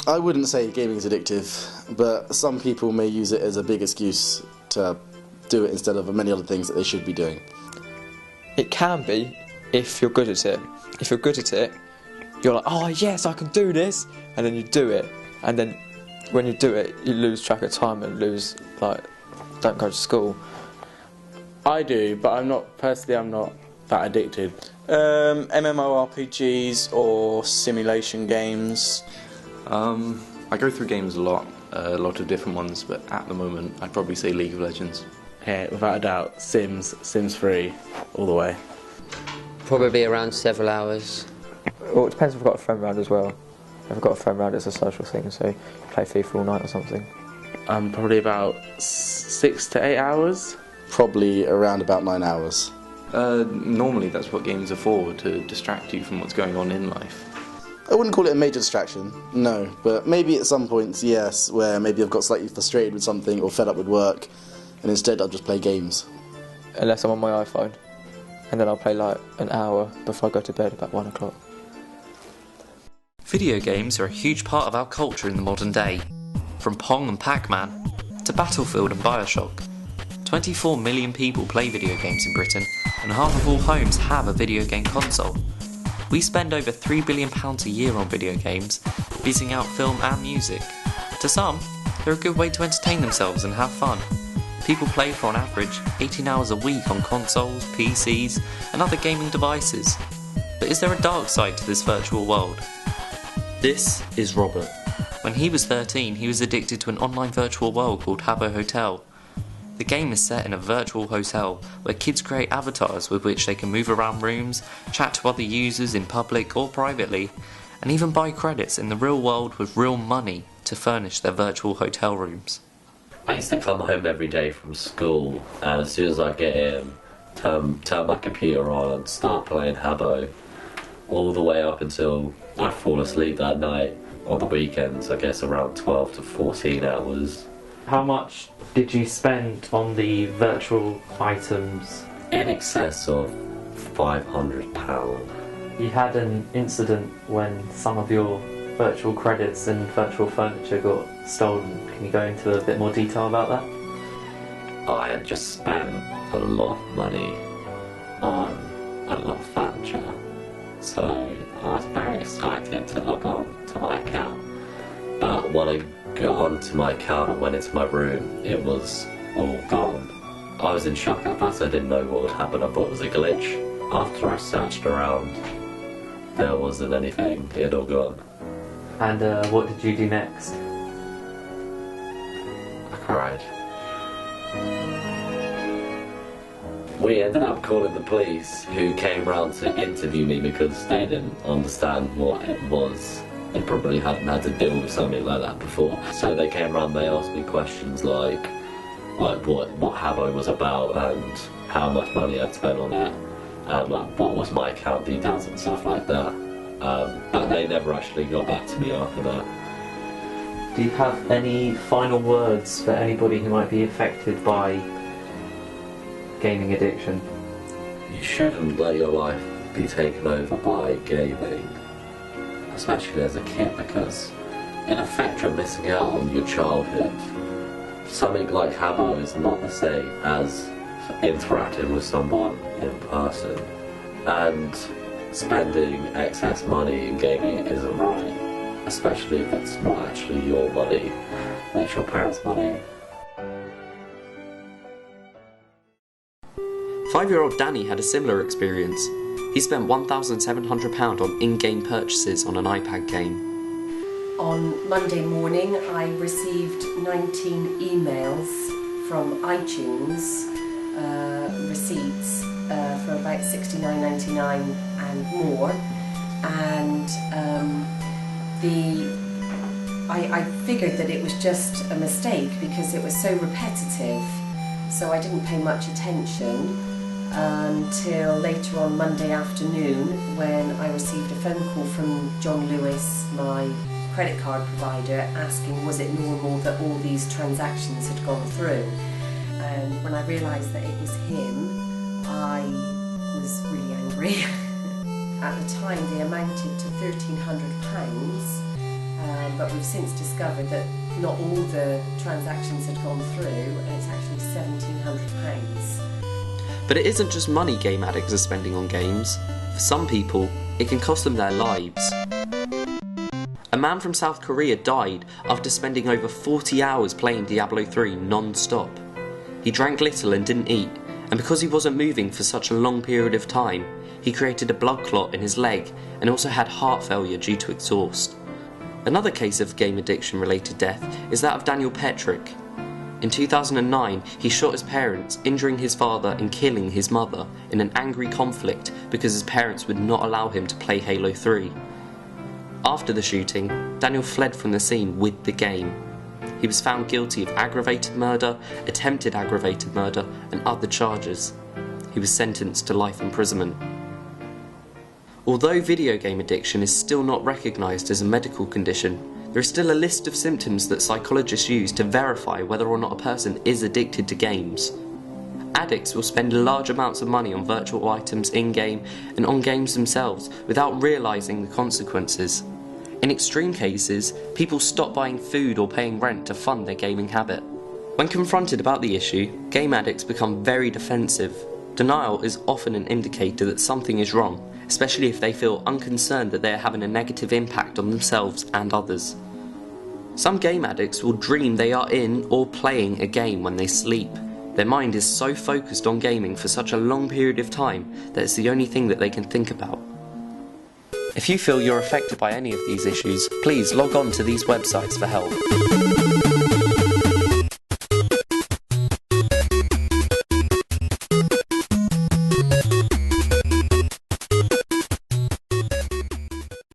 I wouldn't say gaming is addictive, but some people may use it as a big excuse to do it instead of many other things that they should be doing. It can be if you're good at it. If you're good at it, you're like, oh yes, I can do this, and then you do it, and then when you do it, you lose track of time and don't go to school. I do, but I'm not that addicted. MMORPGs or simulation games. I go through games a lot of different ones, but at the moment I'd probably say League of Legends. Yeah, without a doubt, Sims 3, all the way. Probably around several hours. Well, it depends if I've got a friend round as well. If I've got a friend round, it's a social thing, so you play FIFA all night or something. Probably about 6 to 8 hours. Probably around about 9 hours. Normally that's what games are for, to distract you from what's going on in life. I wouldn't call it a major distraction, no, but maybe at some points, yes, where maybe I've got slightly frustrated with something or fed up with work, and instead I'll just play games. Unless I'm on my iPhone, and then I'll play like an hour before I go to bed, about 1 o'clock. Video games are a huge part of our culture in the modern day. From Pong and Pac-Man, to Battlefield and Bioshock. 24 million people play video games in Britain, and half of all homes have a video game console. We spend over £3 billion a year on video games, beating out film and music. To some, they're a good way to entertain themselves and have fun. People play for on average 18 hours a week on consoles, PCs and other gaming devices. But is there a dark side to this virtual world? This is Robert. When he was 13, he was addicted to an online virtual world called Habbo Hotel. The game is set in a virtual hotel where kids create avatars with which they can move around rooms, chat to other users in public or privately, and even buy credits in the real world with real money to furnish their virtual hotel rooms. I used to come home every day from school, and as soon as I get in, turn my computer on and start playing Habbo, all the way up until I fall asleep that night. On the weekends, I guess around 12 to 14 hours. How much did you spend on the virtual items? In excess of £500. You had an incident when some of your virtual credits and virtual furniture got stolen. Can you go into a bit more detail about that? I had just spent a lot of money on a lot of furniture, so I was very excited to log on to my account. But when I got onto my account and went into my room, it was all gone. I was in shock at first. I didn't know what would happen. I thought it was a glitch. After I searched around, there wasn't anything. It had all gone. And what did you do next? I cried. We ended up calling the police, who came round to interview me because they didn't understand what it was. They probably hadn't had to deal with something like that before. So they came round, they asked me questions like what Habbo was about and how much money I'd spent on it, and what was my account details and stuff like that. But they never actually got back to me after that. Do you have any final words for anybody who might be affected by gaming addiction? You shouldn't let your life be taken over by gaming, especially as a kid, because in effect you're missing out on your childhood. Something like Habbo is not the same as interacting with someone in person, and spending excess money in gaming isn't right, especially if it's not actually your money, it's your parents' money. 5-year-old Danny had a similar experience. He spent £1,700 on in-game purchases on an iPad game. On Monday morning I received 19 emails from iTunes, receipts for about $69.99 and more, and I figured that it was just a mistake because it was so repetitive, so I didn't pay much attention until later on Monday afternoon when I received a phone call from John Lewis, my credit card provider, asking was it normal that all these transactions had gone through. And when I realised that it was him, I was really angry. At the time they amounted to £1,300, but we've since discovered that not all the transactions had gone through, and it's actually £1,700. But it isn't just money game addicts are spending on games. For some people, it can cost them their lives. A man from South Korea died after spending over 40 hours playing Diablo 3 non-stop. He drank little and didn't eat, and because he wasn't moving for such a long period of time, he created a blood clot in his leg and also had heart failure due to exhaust. Another case of game addiction related death is that of Daniel Petrick. In 2009, he shot his parents, injuring his father and killing his mother in an angry conflict because his parents would not allow him to play Halo 3. After the shooting, Daniel fled from the scene with the game. He was found guilty of aggravated murder, attempted aggravated murder, and other charges. He was sentenced to life imprisonment. Although video game addiction is still not recognised as a medical condition, there is still a list of symptoms that psychologists use to verify whether or not a person is addicted to games. Addicts will spend large amounts of money on virtual items in-game and on games themselves without realising the consequences. In extreme cases, people stop buying food or paying rent to fund their gaming habit. When confronted about the issue, game addicts become very defensive. Denial is often an indicator that something is wrong, especially if they feel unconcerned that they are having a negative impact on themselves and others. Some game addicts will dream they are in or playing a game when they sleep. Their mind is so focused on gaming for such a long period of time that it's the only thing that they can think about. If you feel you're affected by any of these issues, please log on to these websites for help.